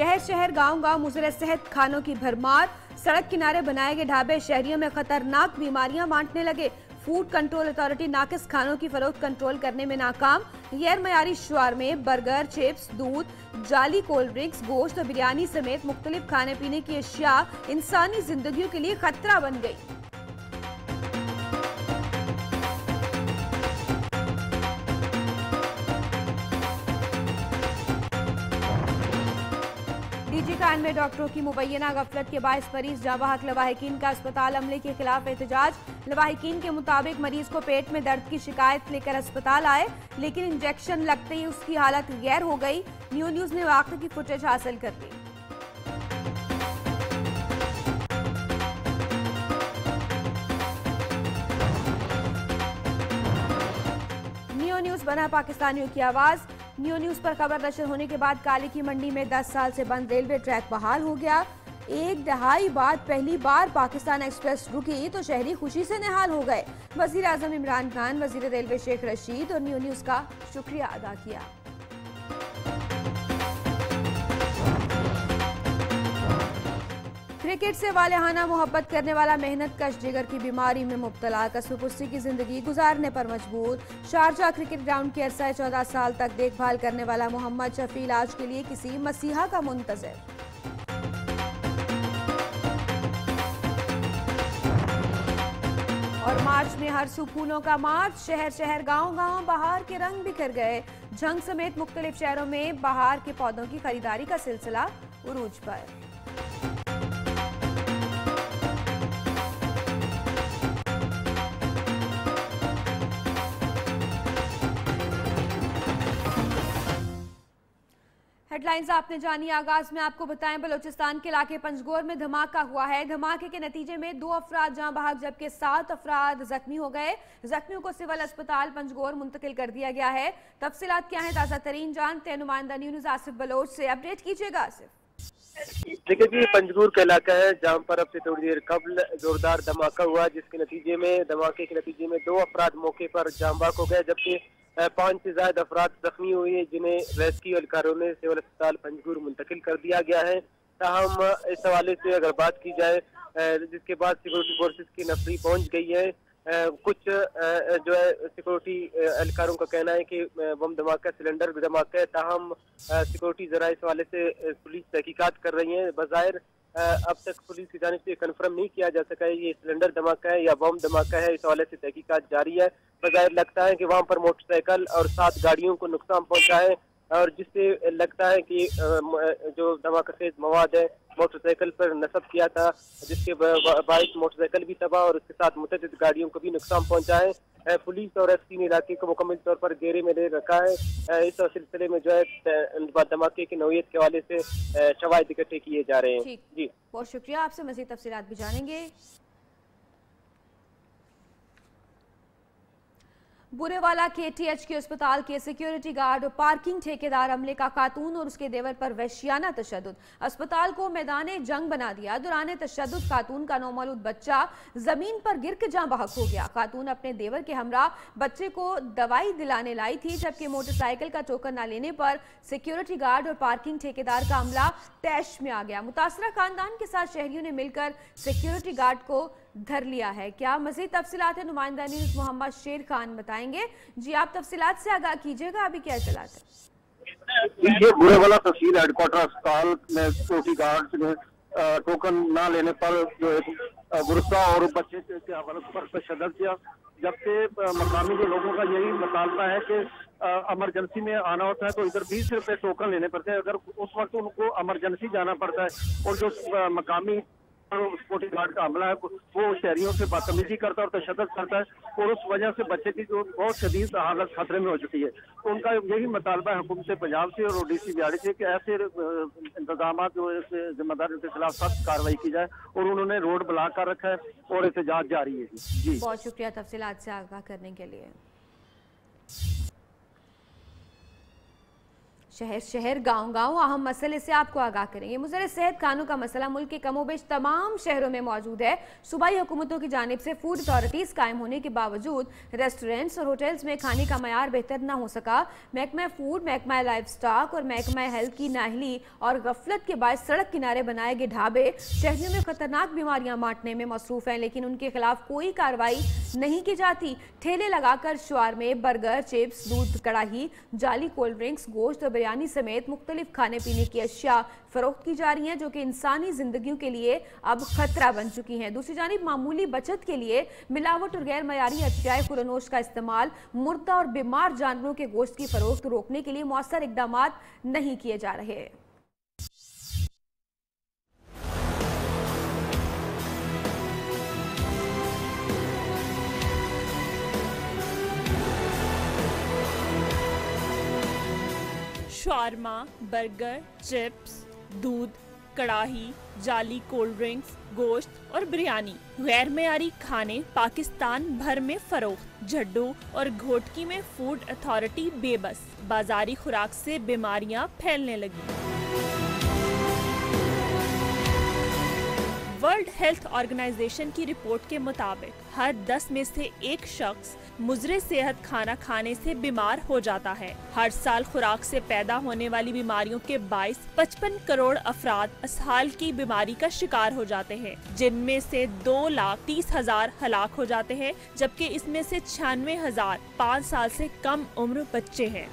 शहर शहर गांव गांव मुजरे सेहत खानों की भरमार। सड़क किनारे बनाए गए ढाबे शहरियों में खतरनाक बीमारियां बांटने लगे। फूड कंट्रोल अथॉरिटी नाकिस खानों की फरोख्त कंट्रोल करने में नाकाम। गैर मयारी शवारमे, बर्गर, चिप्स, दूध, जाली कोल्ड ड्रिंक्स, गोश्त और बिरयानी समेत मुख्तलिफ खाने पीने की अशिया इंसानी जिंदगियों के लिए खतरा बन गई। डीजी खान में डॉक्टरों की मुबैना गफलत के बायस मरीज जांबाहक लवाहिकीन का अस्पताल अमले के खिलाफ एहतजाज। लवाहिकीन के मुताबिक मरीज को पेट में दर्द की शिकायत लेकर अस्पताल आए, लेकिन इंजेक्शन लगते ही उसकी हालत गैर हो गई। न्यूज़ ने वाक़े की फुटेज हासिल कर ली। न्यूज़ बना पाकिस्तानियों की आवाज। न्यूज़ पर खबर नशर होने के बाद काली की मंडी में 10 साल से बंद रेलवे ट्रैक बहाल हो गया। एक दहाई बाद पहली बार पाकिस्तान एक्सप्रेस रुकी तो शहरी खुशी से निहाल हो गए। वजीर आजम इमरान खान, वजीर रेलवे शेख रशीद और न्यूज़ का शुक्रिया अदा किया। क्रिकेट से वालिहाना मोहब्बत करने वाला मेहनत कश जिगर की बीमारी में मुब्तला, कसरपुर्सी की जिंदगी गुजारने पर मजबूर। शारजाह क्रिकेट ग्राउंड के अरसा 14 साल तक देखभाल करने वाला मोहम्मद शफी इलाज के लिए किसी मसीहा का मुंतजर। और मार्च में हर सू फूलों का मार्च, शहर शहर गांव गांव बहार के रंग बिखर गए। झंग समेत मुख्तलिफ शहरों में बहार के पौधों की खरीदारी का सिलसिला उरूज पर। हेडलाइंस आपने जानी। आगाज में आपको बताएं, बलोचिस्तान के इलाके पंजगोर में धमाका हुआ है। धमाके के नतीजे में 2 अफराद जहां बहक जबकि 7 अफराद जख्मी हो गए। जख्मियों को सिविल अस्पताल पंजगोर मुंतकिल कर दिया गया है। तफसीलात क्या है, ताज़ा तरीन जानते हैं नुमाइंदा न्यूज़ आसिफ बलोच से। अपडेट कीजिएगा आसिफ। देखिए जी, पंजगोर का इलाका है जहाँ पर अब से थोड़ी देर कबल जोरदार धमाका हुआ, जिसके धमाके के नतीजे में 2 अफराद मौके पर जाँ बहक हो गए, जबकि 5 से ज्यादा अफराद जख्मी हुए हैं, जिन्हें रेस्क्यू एहलकारों ने सिविल अस्पताल पंजगोर मुंतकिल कर दिया गया है। ताहम इस हवाले से अगर बात की जाए, जिसके बाद सिक्योरिटी फोर्सेस की नफरी पहुंच गई है। कुछ जो है सिक्योरिटी एहलकारों का कहना है कि बम धमाका सिलेंडर धमाका है। ताहम सिक्योरिटी जरा इस हवाले से पुलिस तहकीकात कर रही है। बज़ाहिर अब तक पुलिस की जानिब से कन्फर्म नहीं किया जा सका है ये सिलेंडर धमाका है या बम धमाका है। इस हवाले से तहकीकात जारी है। बज़ाहिर लगता है कि वहाँ पर मोटरसाइकिल और 7 गाड़ियों को नुकसान पहुंचा है, और जिससे लगता है कि जो धमाकेज मवाद है मोटरसाइकिल पर नस्ब किया था, जिसके बाइस मोटरसाइकिल भी तबाह और उसके साथ मुतअद्दिद गाड़ियों को भी नुकसान पहुंचा है। पुलिस और एसपी ने इलाके को मुकम्मल तौर पर घेरे में ले रखा है। इस सिलसिले में जो है धमाके की नौयत के हवाले से शवाहिद इकट्ठे किए जा रहे हैं। जी बहुत शुक्रिया, आपसे मज़ीद तफसीलात भी जानेंगे। बुरेवाला KTHQ अस्पताल के सिक्योरिटी गार्ड और पार्किंग ठेकेदार अमले का खातून और उसके देवर पर वहशियाना तशद्दुद। अस्पताल को मैदाने जंग बना दिया। दौरान तशद्दुद खातून का नौमौलूद बच्चा जमीन पर गिर के जाँ बहक हो गया। खातून अपने देवर के हमरा बच्चे को दवाई दिलाने लाई थी, जबकि मोटरसाइकिल का टोकन न लेने पर सिक्योरिटी गार्ड और पार्किंग ठेकेदार का अमला तैश में आ गया। मुतासरा खानदान के साथ शहरियों ने मिलकर सिक्योरिटी गार्ड को धर लिया है। क्या मजीद तफसीलात है, नुमाइंदा न्यूज़ मोहम्मद शेर खान बताएंगे। जी आप तफसीलात से आगाह कीजिएगा, अभी क्या इत्तलात है? ये बुरेवाला तहसील हेडक्वार्टर अस्पताल में सिक्योरिटी गार्ड ने टोकन ना लेने पर जो है गुस्सा और बच्चे के हवाले पर तशद्दुद किया, जबकि मकामी जो लोगों का यही मुतालबा है कि इमरजेंसी में आना होता है तो इधर 20 रुपए टोकन लेने पड़ते हैं। अगर उस वक्त उनको इमरजेंसी जाना पड़ता है और जो मकामी सिक्योरिटी गार्ड का हमला है वो शहरियों से बदतमीजी करता है और तशद्दुद करता है, और उस वजह से बच्चे की जो बहुत शदीद हालत खतरे में हो चुकी है। तो उनका यही मुतालबा है हुकूमत पंजाब से और ODC बिहाड़ी से कि ऐसे इंतजाम जो जिम्मेदार के खिलाफ सख्त कार्रवाई की जाए, और उन्होंने रोड ब्लॉक कर रखा है और एहतजाज जारी है। जी बहुत शुक्रिया तफसीलात से आगाह करने के लिए। शहर शहर गांव गांव अहम मसले से आपको आगाह करेंगे। मुज़र सेहत खानों का मसला मुल्क के कमोबेश तमाम शहरों में मौजूद है। सूबाई हुकूमतों की जानिब से फूड अथॉरिटीज़ कायम होने के बावजूद रेस्टोरेंट्स और होटल्स में खाने का मयार बेहतर न हो सका। महकमा फूड, महकमा लाइफ स्टॉक और महकमा हेल्थ की नाहली और गफलत के बाद सड़क किनारे बनाए गए ढाबे शहरियों में खतरनाक बीमारियां बांटने में मसरूफ हैं, लेकिन उनके खिलाफ कोई कार्रवाई नहीं की जाती। ठेले लगाकर शवारमे, बर्गर, चिप्स, दूध कड़ाही, जाली कोल्ड ड्रिंक्स, गोश्त और बिरयानी समेत मुख्तलिफ खाने पीने की अशिया फरोख्त की जा रही हैं, जो कि इंसानी जिंदगियों के लिए अब खतरा बन चुकी हैं। दूसरी जानिब मामूली बचत के लिए मिलावट और गैर मयारी अशियाए खुरनोश का इस्तेमाल, मुर्दा और बीमार जानवरों के गोश्त की फरोख्त रोकने के लिए मौसर इकदाम नहीं किए जा रहे। शारमा, बर्गर, चिप्स, दूध कड़ाही, जाली कोल्ड ड्रिंक्स, गोश्त और बिरयानी गैर मयारी खाने पाकिस्तान भर में फरोख्त। झड्डू और घोटकी में फूड अथॉरिटी बेबस, बाजारी खुराक से बीमारियां फैलने लगी। वर्ल्ड हेल्थ ऑर्गेनाइजेशन की रिपोर्ट के मुताबिक हर 10 में से एक शख्स मुज़रे सेहत खाना खाने से बीमार हो जाता है। हर साल खुराक से पैदा होने वाली बीमारियों के 55 करोड़ अफराद असहाल की बीमारी का शिकार हो जाते हैं, जिनमें से 2,30,000 हलाक हो जाते हैं, जबकि इसमें से 96,000 5 साल से कम उम्र बच्चे हैं।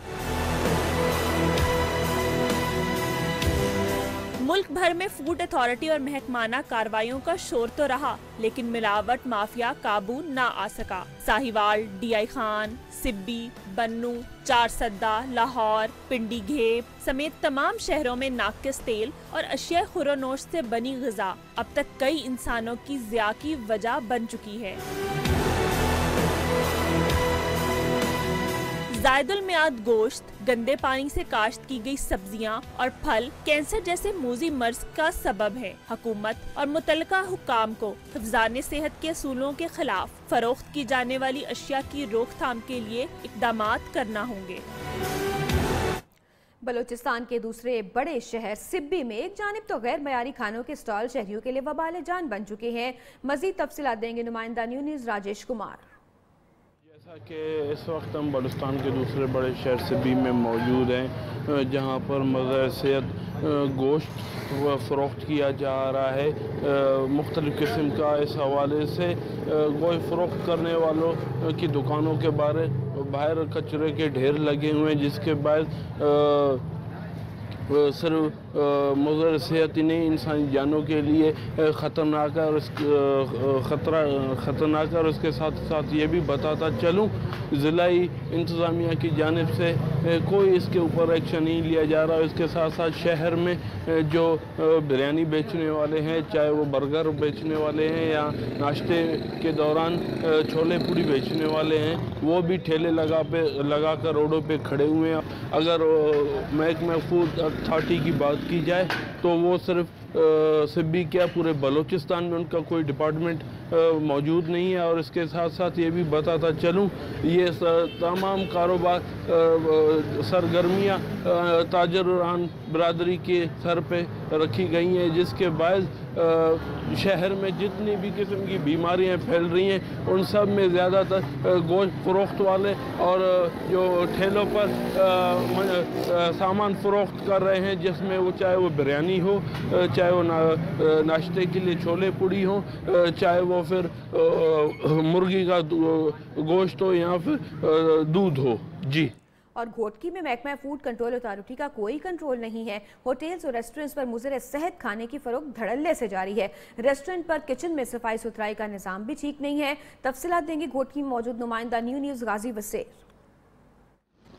मुल्क भर में फूड अथॉरिटी और महकमाना कार्रवाइयों का शोर तो रहा, लेकिन मिलावट माफिया काबू न आ सका। साहिवाल, DI खान, सिब्बी, बन्नू, चारसद्दा, लाहौर, पिंडी घेब समेत तमाम शहरों में नाकिस तेल और अशिया खुरोनोश से बनी ग़िज़ा अब तक कई इंसानों की ज़िया की वजह बन चुकी है। ज़ायदुल मियाद गोश्त, गंदे पानी से काश्त की गई सब्जियां और फल कैंसर जैसे मूजी मर्ज का सबब है। हुकूमत और मुतल्लिका हुकाम को हिफ़्ज़ाने सेहत के असूलों के खिलाफ फरोख्त की जाने वाली अशिया की रोकथाम के लिए इक़दामात करना होंगे। बलूचिस्तान के दूसरे बड़े शहर सिब्बी में एक जानिब तो गैर मयारी खानों के स्टॉल शहरियों के लिए वबाल जान बन चुके हैं। मज़ीद तफसीलात देंगे नुमाइंदा न्यू न्यूज़ राजेश कुमार। जैसा कि इस वक्त हम बलूचिस्तान के दूसरे बड़े शहर सिब्बी में मौजूद हैं, जहां पर मज़र सेहत गोश्त फ़रोख्त किया जा रहा है। मुख्तलिफ़ किस्म का इस हवाले से गोश्त फ़रोख्त करने वालों की दुकानों के बाहर कचरे के ढेर लगे हुए हैं, जिसके बाद सिर्फ मुज़र सेहत ही नहीं, इंसानी जानों के लिए ख़तरनाक है और ख़तरनाक है। और उसके साथ साथ ये भी बताता चलूँ, ज़िलाई इंतज़ामिया की जानिब से कोई इसके ऊपर एक्शन नहीं लिया जा रहा। इसके साथ साथ शहर में जो बिरयानी बेचने वाले हैं, चाहे वो बर्गर बेचने वाले हैं या नाश्ते के दौरान छोले पूड़ी बेचने वाले हैं, वो भी ठेले लगा कर रोडों पे खड़े हुए हैं। अगर महकमा फूड अथॉरिटी की बात की जाए तो वो सिर्फ सिब्बी क्या पूरे बलूचिस्तान में उनका कोई डिपार्टमेंट मौजूद नहीं है। और इसके साथ साथ ये भी बताता चलूँ, ये तमाम कारोबार सरगर्मियाँ ताजरान बरादरी के सर पे रखी गई हैं, जिसके बाद शहर में जितनी भी किस्म की बीमारियां फैल रही हैं, उन सब में ज़्यादातर गोश्त फ़रोख्त वाले और जो ठेलों पर सामान फ़रोख्त कर रहे हैं, जिसमें वो चाहे वो बिरयानी हो, चाहे वो नाश्ते के लिए छोले पूड़ी हो, चाहे वो फिर मुर्गी का गोश्त हो या फिर दूध हो। जी। और घोटकी में महकमा फूड कंट्रोल अथॉरिटी का कोई कंट्रोल नहीं है। होटल्स और रेस्टोरेंट्स पर मुज़र सेहत खाने की फरोख्त धड़ल्ले से जारी है। रेस्टोरेंट पर किचन में सफाई सुथराई का निज़ाम भी ठीक नहीं है। तफसीलात देंगे घोटकी में मौजूद नुमाइंदा न्यू न्यूज़ गाजी वसीर।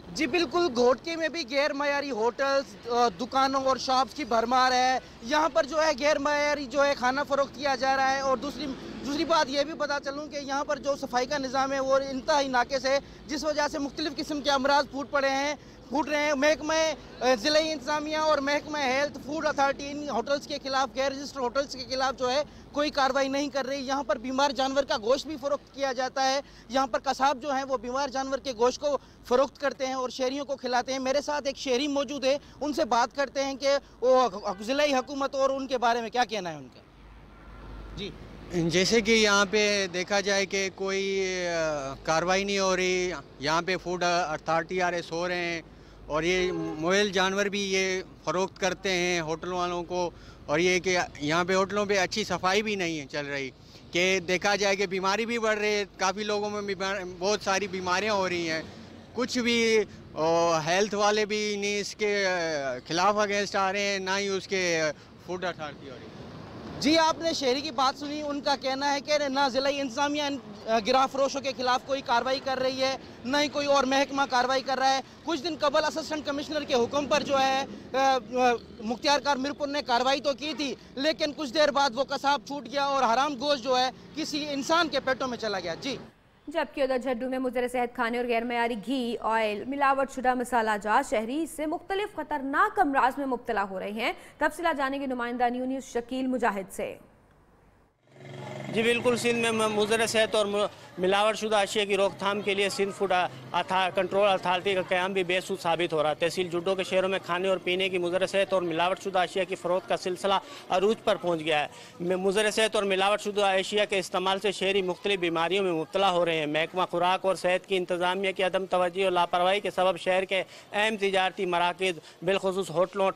जी बिल्कुल, घोटके में भी गैर मयारी होटल्स, दुकानों और शॉप्स की भरमार है। यहाँ पर जो है गैर मयारी जो है खाना फरोख्त किया जा रहा है और दूसरी दूसरी बात ये भी पता चलूँ कि यहाँ पर जो सफाई का निज़ाम है वो इंतहाई नाक़िस है, जिस वजह से मुख्तलिफ़ किस्म के अमराज फूट रहे हैं। महकमा ज़िला इंतज़ामिया और महकमा health food authority in hotels के खिलाफ, गैर रजिस्टर्ड होटल्स के खिलाफ जो है कोई कार्रवाई नहीं कर रही। यहाँ पर बीमार जानवर का गोश्त भी फ़रोख्त किया जाता है। यहाँ पर कसाब जो हैं वो बीमार जानवर के गोश्त को फ़रोख्त करते हैं और शहरियों को खिलाते हैं। मेरे साथ एक शहरी मौजूद है, उनसे बात करते हैं कि वो ज़िला हुकूमत और उनके बारे में क्या कहना है उनका। जी, जैसे कि यहाँ पे देखा जाए कि कोई कार्रवाई नहीं हो रही, यहाँ पे फूड अथॉरिटी वाले सो रहे हैं और ये मोयल जानवर भी ये फ़रोख्त करते हैं होटल वालों को। और ये कि यहाँ पे होटलों पे अच्छी सफाई भी नहीं है चल रही, कि देखा जाए कि बीमारी भी बढ़ रही है, काफ़ी लोगों में बहुत सारी बीमारियाँ हो रही हैं। कुछ भी हेल्थ वाले भी नहीं इसके खिलाफ अगेंस्ट आ रहे हैं, ना ही उसके फूड अथॉरिटी हो रही है। जी, आपने शहरी की बात सुनी। उनका कहना है कि ना ज़िला इंतज़ामिया इन गिरा फरोशों के खिलाफ कोई कार्रवाई कर रही है, न ही कोई और महकमा कार्रवाई कर रहा है। कुछ दिन कबल असिस्टेंट कमिश्नर के हुक्म पर जो है मुख्तियार कार मीरपुर ने कार्रवाई तो की थी, लेकिन कुछ देर बाद वो कसाब छूट गया और हराम गोश्त जो है किसी इंसान के पेटों में चला गया। जी, जबकि उधर झड्डू में मुज़र सेहत खाने और गैर मयारी घी, ऑयल, मिलावट शुदा मसाला जात शहरी इससे मुख्तलिफ खतरनाक अमराज में मुब्तला हो रहे हैं। तफसीलात जानेंगे नुमाइंदा न्यूज़ शकील मुजाहिद से। जी बिल्कुल, सिंध में मुज़र सेहत और मिलावट शुदा अशिया की रोकथाम के लिए सिंध फूड कंट्रोल अथॉरिटी का क़याम भी बेसूद साबित हो रहा है। तहसील जुड्डो के शहरों में खाने और पीने की मुज़र सेहत और मिलावट शुदा अशिया की फ़रोख्त का सिलसिला अरूज पर पहुँच गया है। मुज़र सेहत और मिलावट शुदा अशिया के इस्तेमाल से शहरी मुख्तलिफ बीमारियों में मुब्तला हो रहे हैं। महकमा खुराक और सेहत की इंतज़ामिया की अदम तवज्जो और लापरवाही के सबब शहर के अहम तिजारती मराकज़ बिलखुसूस होटलों,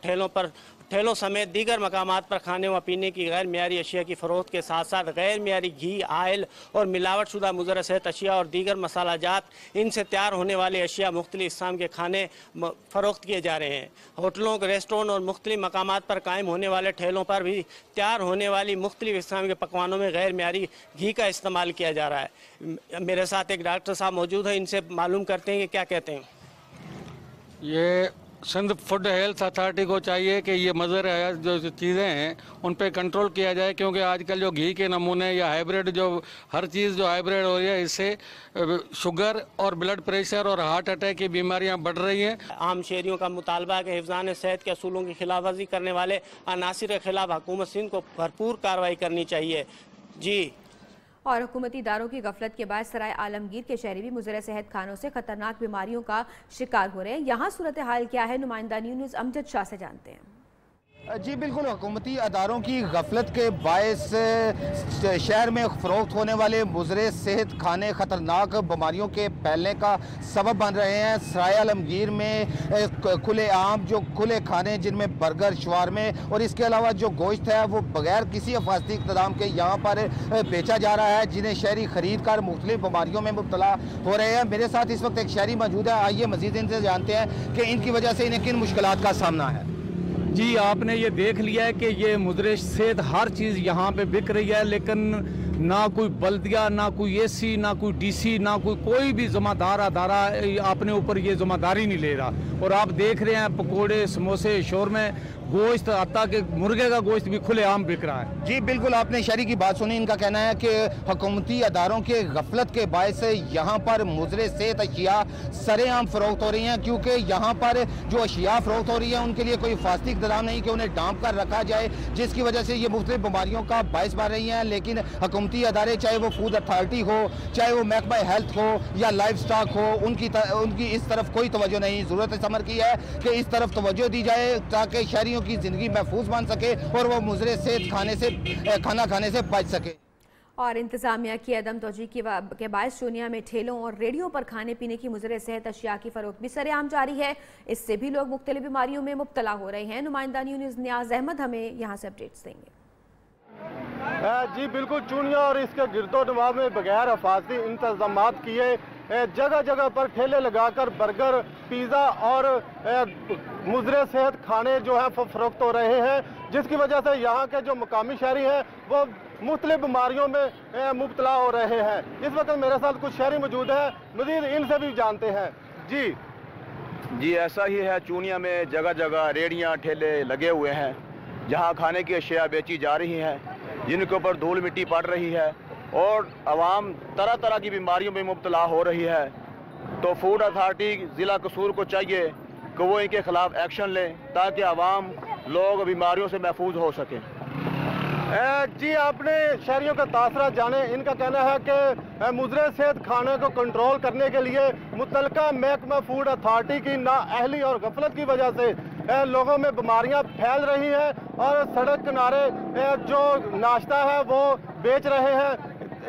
ठेलों समेत दीगर मकामात पर खाने व पीने की गैर मियारी अशिया की फ़रोख्त के साथ साथ गैर मियारी घी, आयल और मिलावट शुदा मुज़र सेहत अशिया और दीगर मसाला जात, इनसे तैयार होने वाले अशिया मुख्तलिफ इस्लाम के खाने फ़रोख्त किए जा रहे हैं। होटलों, रेस्टोरेंट और मुख्तलिफ मकामात पर कायम होने वाले ठेलों पर भी तैयार होने वाली मुख्तलिफ इस्लाम के पकवानों में गैर मियारी घी का इस्तेमाल किया जा रहा है। मेरे साथ एक डॉक्टर साहब मौजूद हैं, इनसे मालूम करते हैं कि क्या कहते हैं। ये सिंध फूड हेल्थ अथॉरिटी को चाहिए कि ये मज़र जो चीज़ें हैं उन पे कंट्रोल किया जाए, क्योंकि आजकल जो घी के नमूने या हाइब्रिड जो हर चीज़ जो हाइब्रिड हो रही है, इससे शुगर और ब्लड प्रेशर और हार्ट अटैक की बीमारियां बढ़ रही हैं। आम शहरियों का मुतालबा है कि हिफ्ज़ान सेहत के असूलों की खिलाफवर्जी करने वाले अनासिर के खिलाफ हुकूमत सिंध को भरपूर कार्रवाई करनी चाहिए। जी, और हुकूमती इदारों की गफलत के बाद सराय आलमगीर के शहरी भी मुज़र सेहत खानों से खतरनाक बीमारियों का शिकार हो रहे हैं। यहाँ सूरत हाल क्या है, नुमाइंदा न्यूज़ अमजद शाह से जानते हैं। जी बिल्कुल, हुकूमती अदारों की गफलत के बायस शहर में फ़रोख्त होने वाले मुज़र सेहत खाने ख़तरनाक बीमारियों के फैलने का सबब बन रहे हैं। सराय आलमगीर में खुले आम जो खुले खाने जिनमें बर्गर, शवारमे और इसके अलावा जो गोश्त है वो बगैर किसी हिफाजती इक़्तिदाम के यहाँ पर बेचा जा रहा है, जिन्हें शहरी ख़रीद कर मुख्तलिफ बीमारियों में मुब्तला हो रहे हैं। मेरे साथ इस वक्त एक शहरी मौजूद है, आइए मज़ीद इनसे जानते हैं कि इनकी वजह से इन्हें किन मुश्किलात का सामना है। जी, आपने ये देख लिया है कि ये मुज़र सेहत हर चीज़ यहाँ पे बिक रही है, लेकिन ना कोई बल्दिया, ना कोई एसी, ना कोई डीसी, ना कोई भी ज़िम्मेदार अदारा अपने ऊपर ये ज़िम्मेदारी नहीं ले रहा। और आप देख रहे हैं पकोड़े, समोसे, शोरमे, गोश्त, हत्ता के मुर्गे का गोश्त भी खुलेआम बिक रहा है। जी बिल्कुल, आपने शहरी की बात सुनी। इनका कहना है कि हुकूमती अदारों के गफलत के बायस यहाँ पर मुज़र सेहत अशिया सरेआम फ़रोख्त हो रही हैं, क्योंकि यहाँ पर जो अशिया फ़रोख्त हो रही है उनके लिए कोई हिफाजती इक़्तिदाम नहीं कि उन्हें डांप कर रखा जाए, जिसकी वजह से ये मुख्तलिफ बीमारियों का बायस बन रही हैं। लेकिन हुकूमती अदारे, चाहे वो फूड अथॉरिटी हो, चाहे वो महकमा हेल्थ हो या लाइफ स्टॉक हो, उनकी इस तरफ कोई तवज्जो नहीं। ज़रूरत इस अमर की है कि इस तरफ तवज्जो दी जाए ताकि शहरियों की ज़िंदगी महफूज बन सके और वो मुज़र सेहत खाना खाने से बच सके। और इंतज़ामिया की अदम तवज्जो के बायस शोनिया में ठेलों और रेडियो पर खाने पीने की मुज़र सेहत अशिया की फ़रोख्त भी सरेआम जारी है। इससे भी लोग मुख्तलिफ बीमारियों में मुब्तला हो रहे हैं। नुमाइंदा न्यूज़ नियाज़ अहमद हमें यहाँ से अपडेट्स देंगे। जी बिल्कुल, चूनिया और इसके गिरदोनवा में बगैर हिफाजती इंतजाम किए जगह जगह पर ठेले लगाकर बर्गर, पिज़्ज़ा और मुज़र सेहत खाने जो है फ़रोख्त हो रहे हैं, जिसकी वजह से यहाँ के जो मुकामी शहरी हैं वो मुख्तलिफ बीमारियों में मुब्तला हो रहे हैं। इस वक्त मेरे साथ कुछ शहरी मौजूद हैं, मज़ीद इनसे भी जानते हैं। जी ऐसा ही है, चूनिया में जगह जगह रेड़ियाँ, ठेले लगे हुए हैं जहाँ खाने की अशिया बेची जा रही हैं, जिनके ऊपर धूल मिट्टी पड़ रही है और आवाम तरह तरह की बीमारियों में मुब्तला हो रही है। तो फूड अथॉरिटी ज़िला कसूर को चाहिए कि वो इनके खिलाफ एक्शन लें ताकि आवाम लोग बीमारियों से महफूज हो सकें। जी आपने शहरियों का तासरा जाने। इनका कहना है कि मुजरे सेहत खाने को कंट्रोल करने के लिए मुतलका महकमा फूड अथॉरिटी की नाअहली और गफलत की वजह से लोगों में बीमारियां फैल रही हैं और सड़क किनारे जो नाश्ता है वो बेच रहे हैं।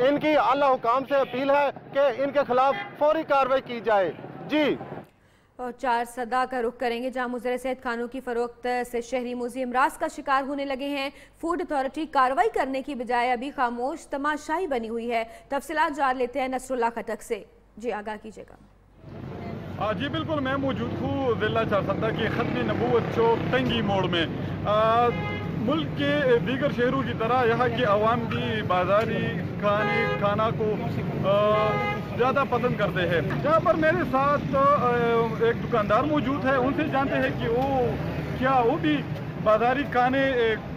इनकी आला हुकाम से अपील है कि इनके खिलाफ फौरी कार्रवाई की जाए। जी और 4 सदा का रुख करेंगे जहां मुजरे सेहत खानों की फरोख्त से शहरी मुजी अमराज का शिकार होने लगे हैं। फूड अथॉरिटी कार्रवाई करने की बजाय अभी खामोश तमाशाई बनी हुई है। तफसीलात जान लेते हैं नसरुल्लाह खटक से। जी आगाह कीजिएगा। जी बिल्कुल, मैं मौजूद हूँ जिला 4 सदा की खत्म नबूवत चौक टंगी मोड़ में। मुल्क के दीगर शहरों की तरह यहाँ की आवाम भी बाजारी खाना को ज़्यादा पसंद करते हैं। यहाँ पर मेरे साथ एक दुकानदार मौजूद है, उनसे जानते हैं कि वो भी बाजारी खाने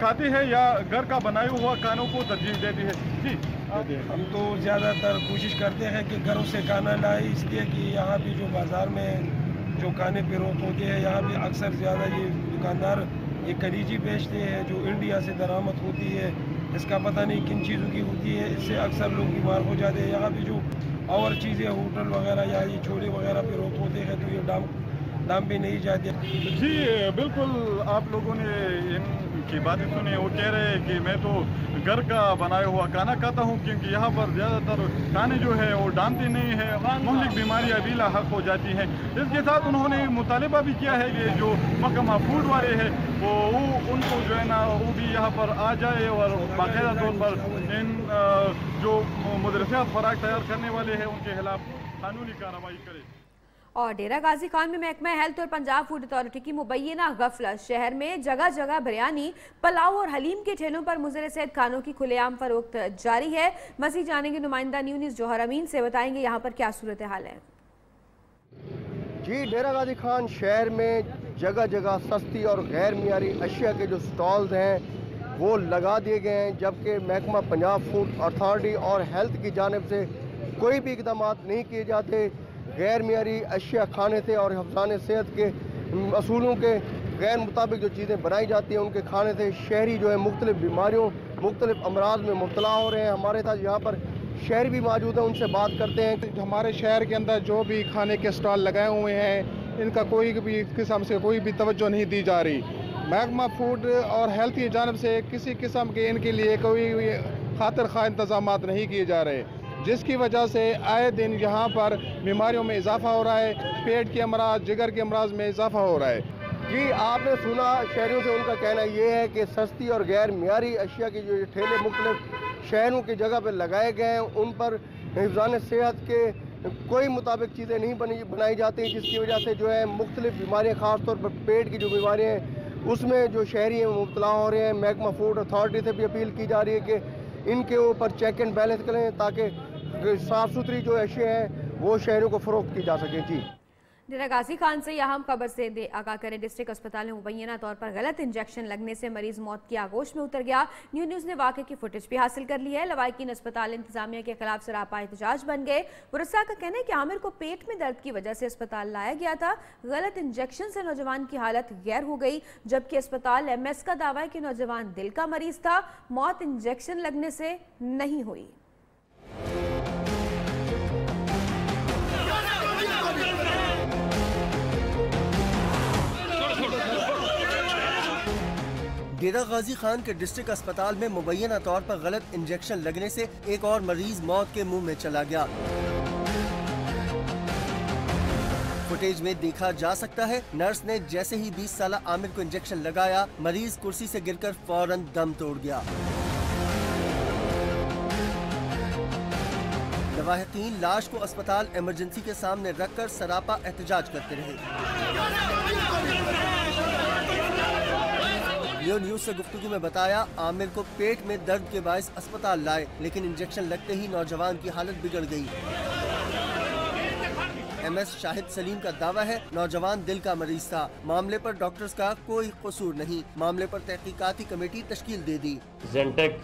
खाते हैं या घर का बनाया हुआ खानों को तरजीह देते हैं। जी हम तो ज़्यादातर कोशिश करते हैं कि घरों से खाना लाए, इसलिए कि यहाँ भी जो बाज़ार में जो खाने फरोख्त होते हैं यहाँ भी अक्सर ज़्यादा ये दुकानदार ये कलीजी बेचते हैं जो इंडिया से दरामद होती है। इसका पता नहीं किन चीज़ों की होती है, इससे अक्सर लोग बीमार हो जाते हैं। यहाँ भी जो और चीज़ें होटल वगैरह या ये छोले वगैरह फरोख्त होते हैं तो ये दाम भी नहीं जाते। जी बिल्कुल, आप लोगों ने इनकी बातें सुनी। वो कह रहे हैं कि मैं तो घर का बनाया हुआ खाना खाता हूँ क्योंकि यहाँ पर ज़्यादातर खाने जो है वो डालते नहीं है, मुहलिक बीमारियाँ भी लाहक हो जाती हैं। इसके साथ उन्होंने मुतालबा भी किया है कि जो महकमा फूड वाले हैं वो उनको जो है ना वो भी यहाँ पर आ जाए और बाकायदा तौर पर इन जो मुदरसात खुराक तैयार करने वाले हैं उनके खिलाफ कानूनी कार्रवाई करे। और डेरा गाजी खान में महकमा हेल्थ और पंजाब फूड अथॉरिटी की मुबैना गफलत। शहर में जगह जगह बिरयानी, पुलाव और हलीम के ठेलों पर मुजरे सेहत खानों की खुलेआम फरोख्त जारी है। मज़ीद जानेंगे नुमाइंदा न्यूज़ जौहर अमीन से, बताएंगे यहाँ पर क्या सूरत हाल है। जी डेरा गाजी खान शहर में जगह जगह सस्ती और गैर मियारी अशिया के जो स्टॉल्स हैं वो लगा दिए गए हैं, जबकि महकमा पंजाब फूड अथॉरिटी और हेल्थ की जानिब से कोई भी इकदाम नहीं किए जाते। गैर मियारी अशिया खाने से और हिफ्ज़ान सेहत के असूलों के गैर मुताबिक जो चीज़ें बनाई जाती हैं उनके खाने से शहरी जो है मुख्तलिफ बीमारियों मुख्तलिफ अमराज में मुब्तला हो रहे हैं। हमारे साथ यहाँ पर शहरी भी मौजूद हैं, उनसे बात करते हैं। हमारे शहर के अंदर जो भी खाने के स्टॉल लगाए हुए हैं इनका कोई भी किस्म से कोई भी तवज्जो नहीं दी जा रही। महकमा फूड और हेल्थ की जानिब से किसी किस्म के इनके लिए कोई खातिर खा इंतजाम नहीं किए जा रहे, जिसकी वजह से आए दिन यहाँ पर बीमारियों में इजाफा हो रहा है। पेट के अमराज, जिगर के अमराज में इजाफा हो रहा है। जी आपने सुना, शहरियों से उनका कहना ये है कि सस्ती और गैर मियारी अशिया की जो ठेले मुख्तलिफ शहरों की जगह पर लगाए गए हैं उन पर हिफ्ज़ान सेहत के कोई मुताबिक चीज़ें नहीं बनाई जाती, जिसकी वजह से जो है मुख्तलिफ बीमारियाँ ख़ास तौर पर पेट की जो बीमारियाँ हैं उसमें जो शहरी हैं मुब्तला हो रहे हैं। महकमा फूड अथॉरिटी से भी अपील की जा रही है कि इनके ऊपर चेक एंड बैलेंस करें ताकि साफ़ सुथरी जो अशिया हैं वो शहरों को फ़रोख्त की जा सके। जी डेरा गाजी खान से यहाँ हम खबर से आगाह करें। डिस्ट्रिक्ट अस्पताल में मुबैना तौर पर गलत इंजेक्शन लगने से मरीज मौत की आगोश में उतर गया। न्यूज़ ने वाक़े की फुटेज भी हासिल कर ली है। लवाकिन अस्पताल इंतजामिया के खिलाफ सरापा एहतजाज बन गए। बुरसा का कहना है कि आमिर को पेट में दर्द की वजह से अस्पताल लाया गया था। गलत इंजेक्शन से नौजवान की हालत गैर हो गई, जबकि अस्पताल MS का दावा है कि नौजवान दिल का मरीज था। मौत इंजेक्शन लगने से नहीं हुई। डेरा गाजी खान के डिस्ट्रिक्ट अस्पताल में मुबैना तौर पर गलत इंजेक्शन लगने से एक और मरीज मौत के मुंह में चला गया। फुटेज में देखा जा सकता है नर्स ने जैसे ही 20 साल आमिर को इंजेक्शन लगाया, मरीज कुर्सी से गिरकर फौरन दम तोड़ गया। लवाहिकीन लाश को अस्पताल इमरजेंसी के सामने रखकर सरापा एहतजाज करते रहे। लियो न्यूज से गुफ्तगू में बताया, आमिर को पेट में दर्द के बायस अस्पताल लाए, लेकिन इंजेक्शन लगते ही नौजवान की हालत बिगड़ गई। MS शाहिद सलीम का दावा है नौजवान दिल का मरीज था। मामले पर डॉक्टर्स का कोई कसूर नहीं। मामले पर तहकीकाती कमेटी तश्कील दे दी। ज़ेंटेक